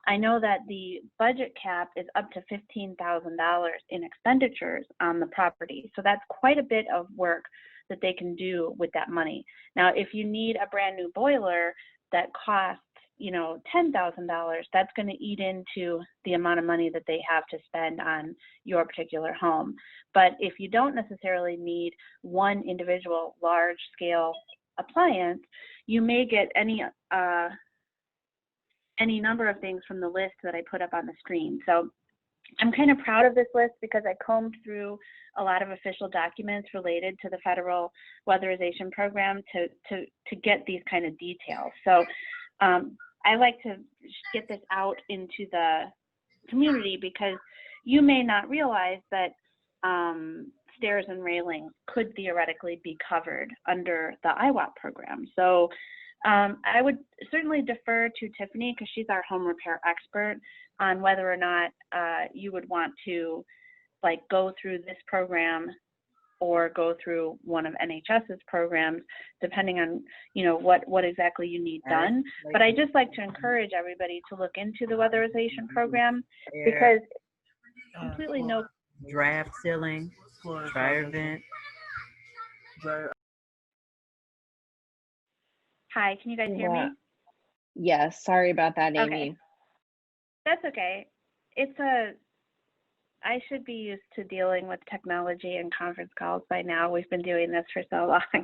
I know that the budget cap is up to $15,000 in expenditures on the property. So that's quite a bit of work that they can do with that money. Now, if you need a brand new boiler that costs, $10,000, that's going to eat into the amount of money that they have to spend on your particular home. But if you don't necessarily need one individual large scale appliance, you may get any number of things from the list that I put up on the screen. So I'm kind of proud of this list because I combed through a lot of official documents related to the federal weatherization program to get these kind of details. So I like to get this out into the community because you may not realize that stairs and railings could theoretically be covered under the IWAP program. So I would certainly defer to Tiffany because she's our home repair expert on whether or not you would want to like go through this program or go through one of NHS's programs, depending on what exactly you need done. But I just like to encourage everybody to look into the weatherization program because completely no draft ceiling, dryer vent. Hi, can you guys hear me? Yes, sorry about that, Amy. Okay. That's okay. I should be used to dealing with technology and conference calls by now. We've been doing this for so long.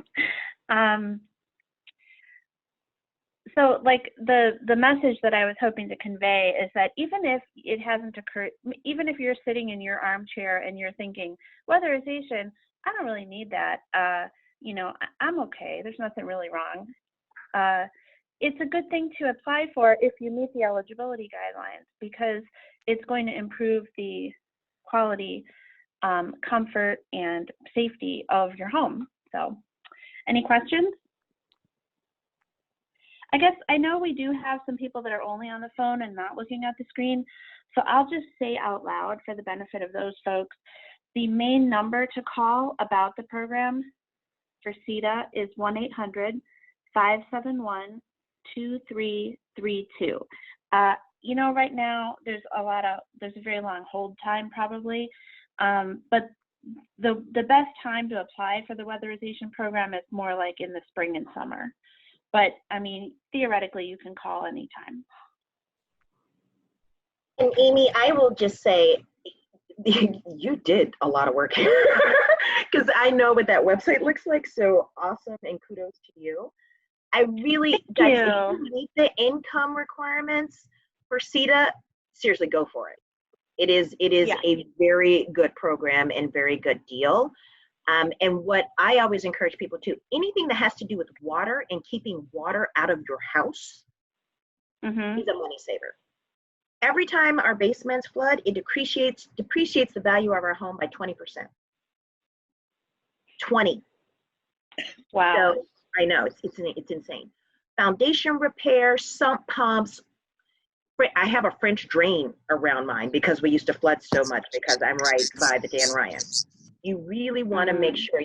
So like the message that I was hoping to convey is that even if it hasn't occurred, even if you're sitting in your armchair and you're thinking, weatherization, I don't really need that. I'm okay. There's nothing really wrong. It's a good thing to apply for if you meet the eligibility guidelines because it's going to improve the quality, comfort, and safety of your home. So, any questions? I guess I know we do have some people that are only on the phone and not looking at the screen, so I'll just say out loud for the benefit of those folks, the main number to call about the program for CETA is 1-800-571-2332. Right now there's a very long hold time probably, but the best time to apply for the weatherization program is more like in the spring and summer. But I mean, theoretically, you can call anytime. And Amy, I will just say, you did a lot of work here because I know what that website looks like. So awesome, and kudos to you. I really, guys, if you meet the income requirements for CETA, seriously, go for it. It is a very good program and very good deal. And what I always encourage people to, anything that has to do with water and keeping water out of your house is a money saver. Every time our basements flood, it depreciates the value of our home by 20%. 20. Wow. So I know it's insane. Foundation repair, sump pumps. I have a French drain around mine because we used to flood so much because I'm right by the Dan Ryan. You really want to make sure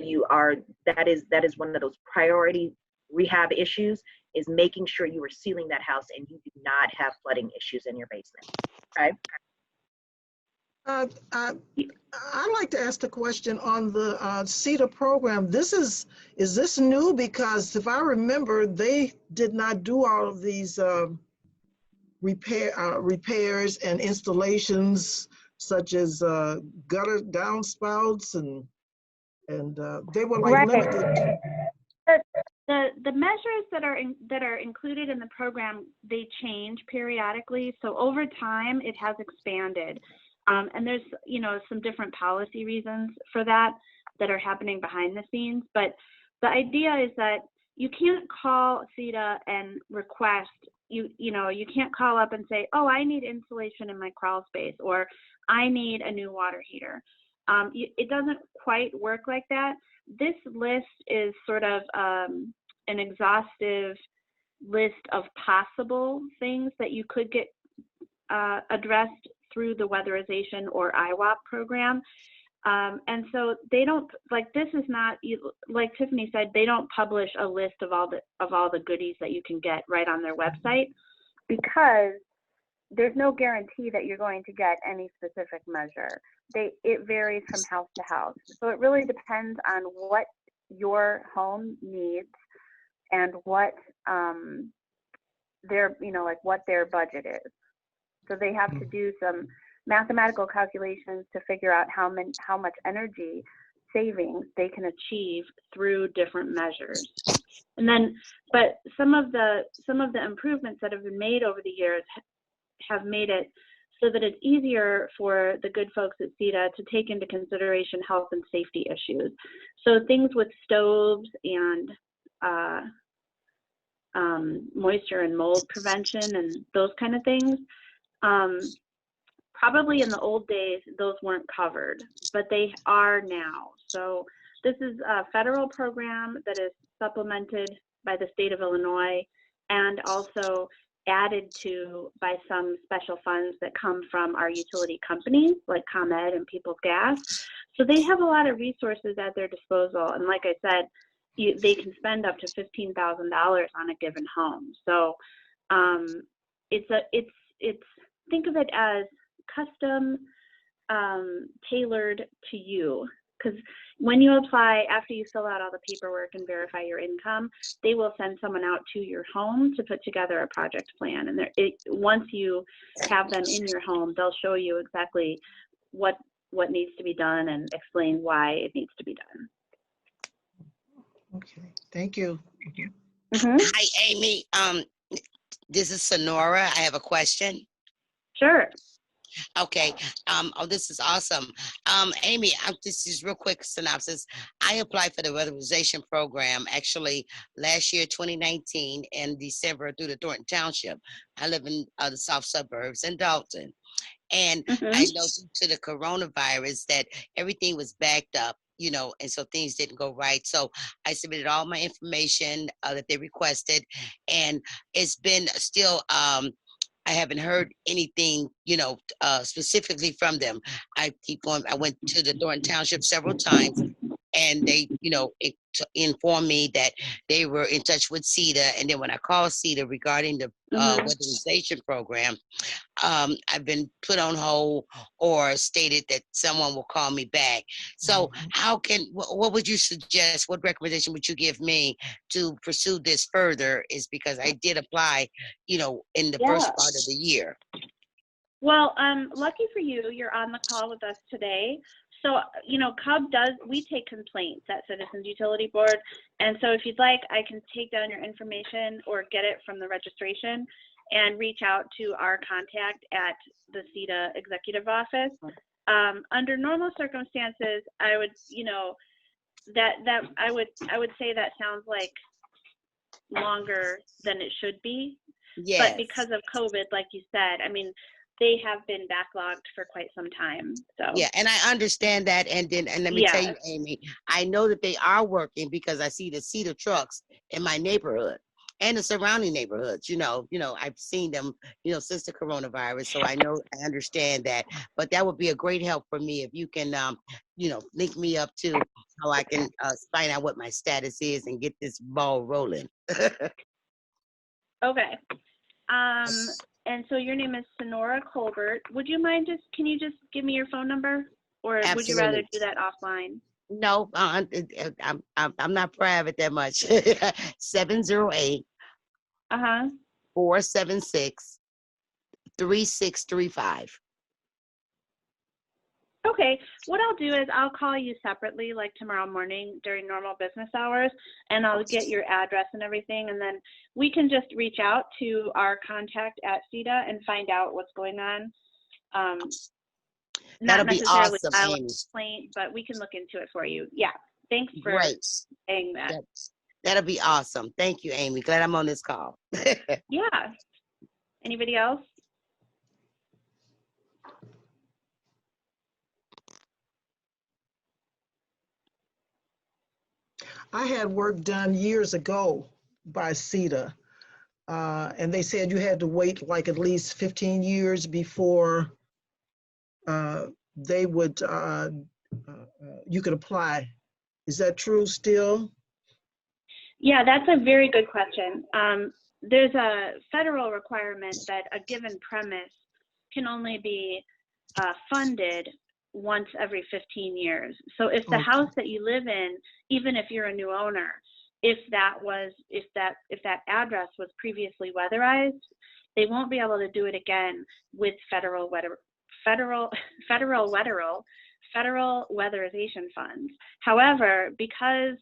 that is one of those priority rehab issues, is making sure you are sealing that house and you do not have flooding issues in your basement. Okay. I'd like to ask the question on the CETA program. Is this new? Because if I remember, they did not do all of these repairs and installations, such as gutter downspouts, and they were like limited. The measures that are included in the program, they change periodically. So over time, it has expanded, and there's some different policy reasons for that are happening behind the scenes. But the idea is that you can't call CETA and request. You can't call up and say, oh, I need insulation in my crawl space, or I need a new water heater. It doesn't quite work like that. This list is sort of an exhaustive list of possible things that you could get addressed through the weatherization or IWAP program. And so they don't, like, this is not, like Tiffany said, they don't publish a list of all the goodies that you can get right on their website, because there's no guarantee that you're going to get any specific measure. It varies from house to house. So it really depends on what your home needs and what their, you know, like what their budget is. So they have to do some mathematical calculations to figure out how much energy savings they can achieve through different measures. And then, but some of the improvements that have been made over the years have made it so that it's easier for the good folks at CETA to take into consideration health and safety issues. So things with stoves and moisture and mold prevention and those kind of things. Probably in the old days, those weren't covered, but they are now. So this is a federal program that is supplemented by the state of Illinois and also added to by some special funds that come from our utility companies like ComEd and People's Gas. So they have a lot of resources at their disposal. And like I said, they can spend up to $15,000 on a given home. So it's think of it as custom tailored to you, because when you apply, after you fill out all the paperwork and verify your income, they will send someone out to your home to put together a project plan. And once you have them in your home, they'll show you exactly what needs to be done and explain why it needs to be done. Okay, thank you. Hi, Amy. This is Sonora. I have a question. Sure. Okay. This is awesome. Amy, this is real quick synopsis. I applied for the weatherization program actually last year, 2019, in December through the Thornton Township. I live in the south suburbs in Dalton. And I know due to the coronavirus that everything was backed up, you know, and so things didn't go right. So I submitted all my information that they requested, and it's been still, I haven't heard anything, you know, specifically from them. I keep going. I went to the Thornton Township several times, and they, you know, informed me that they were in touch with CETA. And then when I called CETA regarding the weatherization program, I've been put on hold or stated that someone will call me back. So what would you suggest? What recommendation would you give me to pursue this further? Is because I did apply, you know, in the first part of the year. Well, lucky for you, you're on the call with us today. So, you know, we take complaints at Citizens Utility Board. And so if you'd like, I can take down your information or get it from the registration and reach out to our contact at the CETA executive office. Under normal circumstances, I would, you know, I would say that sounds like longer than it should be. Yes. But because of COVID, like you said, I mean, they have been backlogged for quite some time. So yeah, and I understand that. And let me tell you, Amy, I know that they are working because I see the CETA trucks in my neighborhood and the surrounding neighborhoods. You know, I've seen them, you know, since the coronavirus. So I understand that. But that would be a great help for me if you can, you know, link me up to how I can find out what my status is and get this ball rolling. Okay. And so your name is Sonora Colbert. Would you mind can you just give me your phone number, or Absolutely. would you rather do that offline? No, I'm not private that much. 708 476 3635. Okay, what I'll do is I'll call you separately, like tomorrow morning during normal business hours, and I'll get your address and everything, and then we can just reach out to our contact at CETA and find out what's going on. Not necessarily file a complaint, but we can look into it for you. Yeah, thanks for saying that. That'll be awesome. Thank you, Amy. Glad I'm on this call. Yeah. Anybody else? I had work done years ago by CETA, and they said you had to wait like at least 15 years before they would, you could apply. Is that true still? Yeah, that's a very good question. There's a federal requirement that a given premise can only be funded once every 15 years. So if the house that you live in, even if you're a new owner, if that address was previously weatherized, they won't be able to do it again with federal weatherization funds. However, because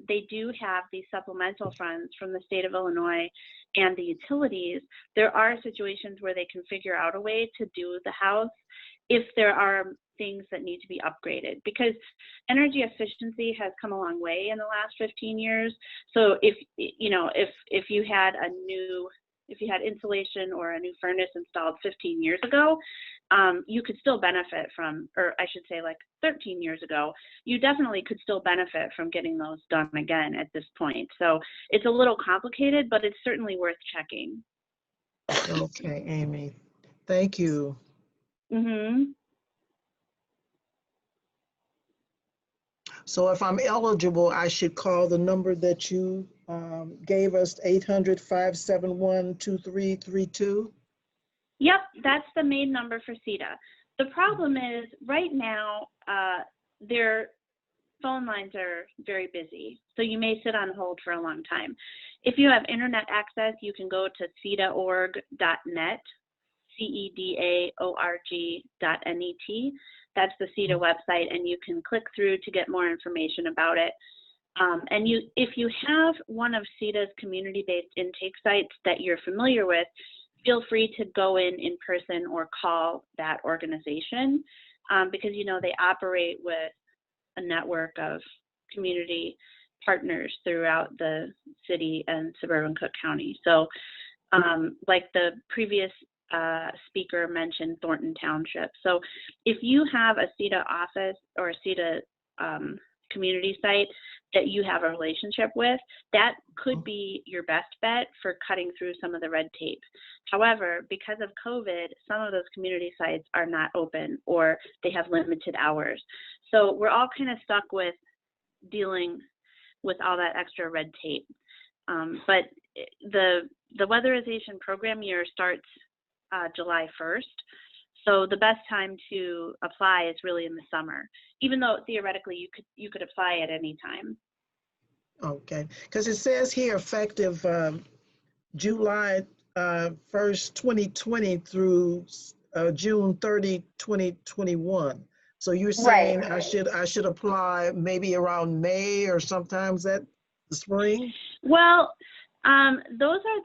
they do have these supplemental funds from the state of Illinois and the utilities, there are situations where they can figure out a way to do the house if there are things that need to be upgraded, because energy efficiency has come a long way in the last 15 years. So if you had insulation or a new furnace installed 15 years ago, you could still benefit from, or I should say like 13 years ago, you definitely could still benefit from getting those done again at this point. So it's a little complicated, but it's certainly worth checking. Okay, Amy. Thank you. Mm-hmm. So if I'm eligible, I should call the number that you gave us, 800-571-2332? Yep, that's the main number for CETA. The problem is right now, their phone lines are very busy, so you may sit on hold for a long time. If you have internet access, you can go to CEDAorg.net, CEDAORG.net. That's the CETA website, and you can click through to get more information about it. If you have one of CETA's community-based intake sites that you're familiar with, feel free to go in person or call that organization, because they operate with a network of community partners throughout the city and suburban Cook County. So like the previous speaker mentioned, Thornton Township. So if you have a CETA office or a CETA community site that you have a relationship with, that could be your best bet for cutting through some of the red tape. However, because of COVID, some of those community sites are not open or they have limited hours. So we're all kind of stuck with dealing with all that extra red tape. But the weatherization program year starts July 1st. So the best time to apply is really in the summer, even though theoretically you could apply at any time. Okay, because it says here effective July 1st, 2020 through June 30, 2021. So you're saying I should apply maybe around May or sometimes that the spring? Well, those are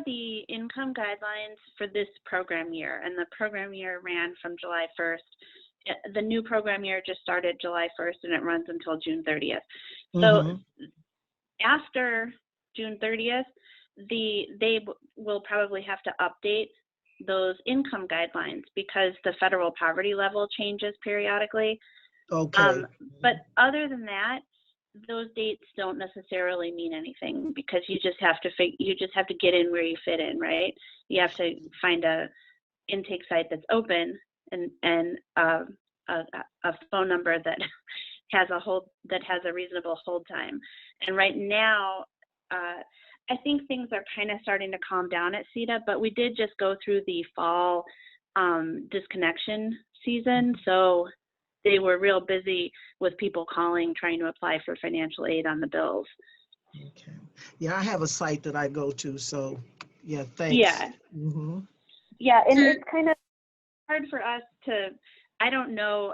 the income guidelines for this program year, and the program year ran from July 1st. The new program year just started July 1st, and it runs until June 30th. So after June 30th, they will probably have to update those income guidelines because the federal poverty level changes periodically. Okay. But other than that, those dates don't necessarily mean anything because you just have to get in where you fit in, right? You have to find a intake site that's open and a phone number that has a reasonable hold time. And right now, I think things are kind of starting to calm down at CETA, but we did just go through the fall disconnection season, so they were real busy with people calling, trying to apply for financial aid on the bills. Okay. Yeah, I have a site that I go to, so yeah, thanks. Yeah. Yeah, and it's kind of hard for us I don't know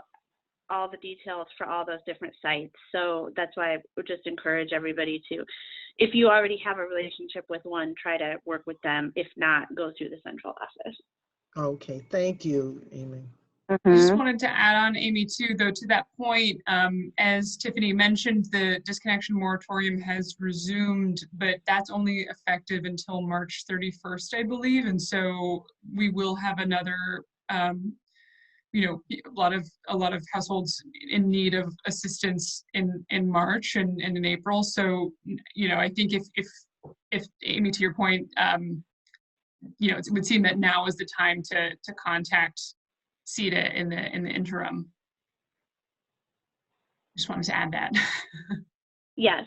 all the details for all those different sites, so that's why I would just encourage everybody to, if you already have a relationship with one, try to work with them. If not, go through the central office. Okay, thank you, Amy. I just wanted to add on, Amy, too, though, to that point, as Tiffany mentioned, the disconnection moratorium has resumed, but that's only effective until March 31st, I believe. And so we will have another, a lot of households in need of assistance in March and in April. So, I think if Amy, to your point, it would seem that now is the time to contact CETA in the interim. Just wanted to add that. Yes,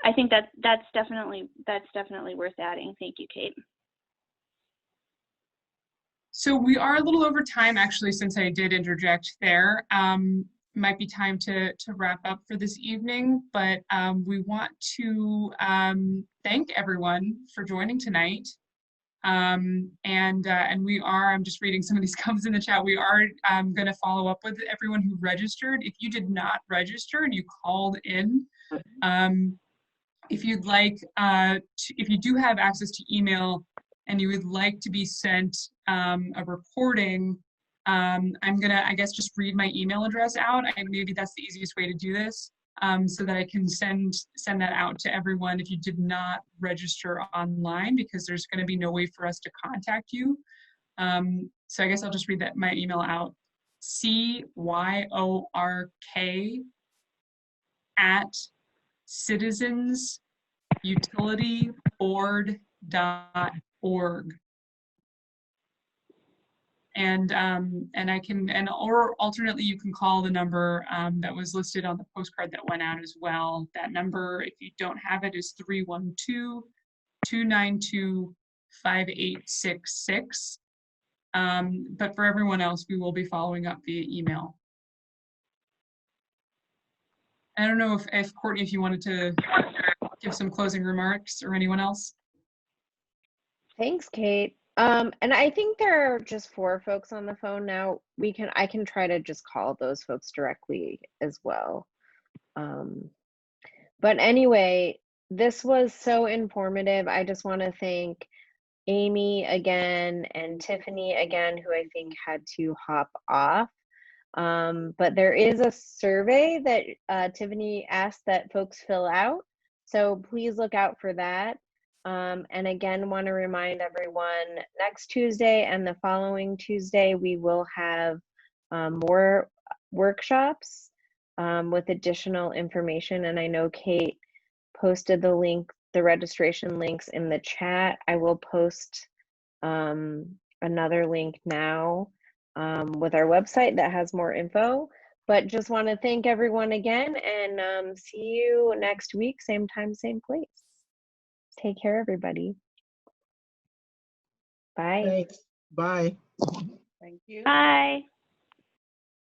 I think that's definitely worth adding. Thank you, Kate. So we are a little over time, actually, since I did interject there. might be time to wrap up for this evening, but we want to thank everyone for joining tonight. And we are, I'm just reading some of these comments in the chat, we are going to follow up with everyone who registered. If you did not register and you called in, if you'd like, if you do have access to email and you would like to be sent a recording, I'm gonna, I guess, just read my email address out. Maybe that's the easiest way to do this, so that I can send that out to everyone if you did not register online, because there's gonna be no way for us to contact you. So I guess I'll just read my email out. cyork@citizensutilityboard.org. And I can, or alternately, you can call the number that was listed on the postcard that went out as well. That number, if you don't have it, is 312-292-5866. But for everyone else, we will be following up via email. I don't know if Courtney, if you wanted to give some closing remarks, or anyone else. Thanks, Kate. And I think there are just 4 folks on the phone now. I can try to just call those folks directly as well. But anyway, this was so informative. I just want to thank Amy again and Tiffany again, who I think had to hop off. But there is a survey that Tiffany asked that folks fill out. So please look out for that. And again, want to remind everyone, next Tuesday and the following Tuesday, we will have more workshops with additional information. And I know Kate posted the registration links in the chat. I will post another link now with our website that has more info. But just want to thank everyone again, and see you next week, same time, same place. Take care, everybody. Bye. Thanks. Bye. Thank you. Bye.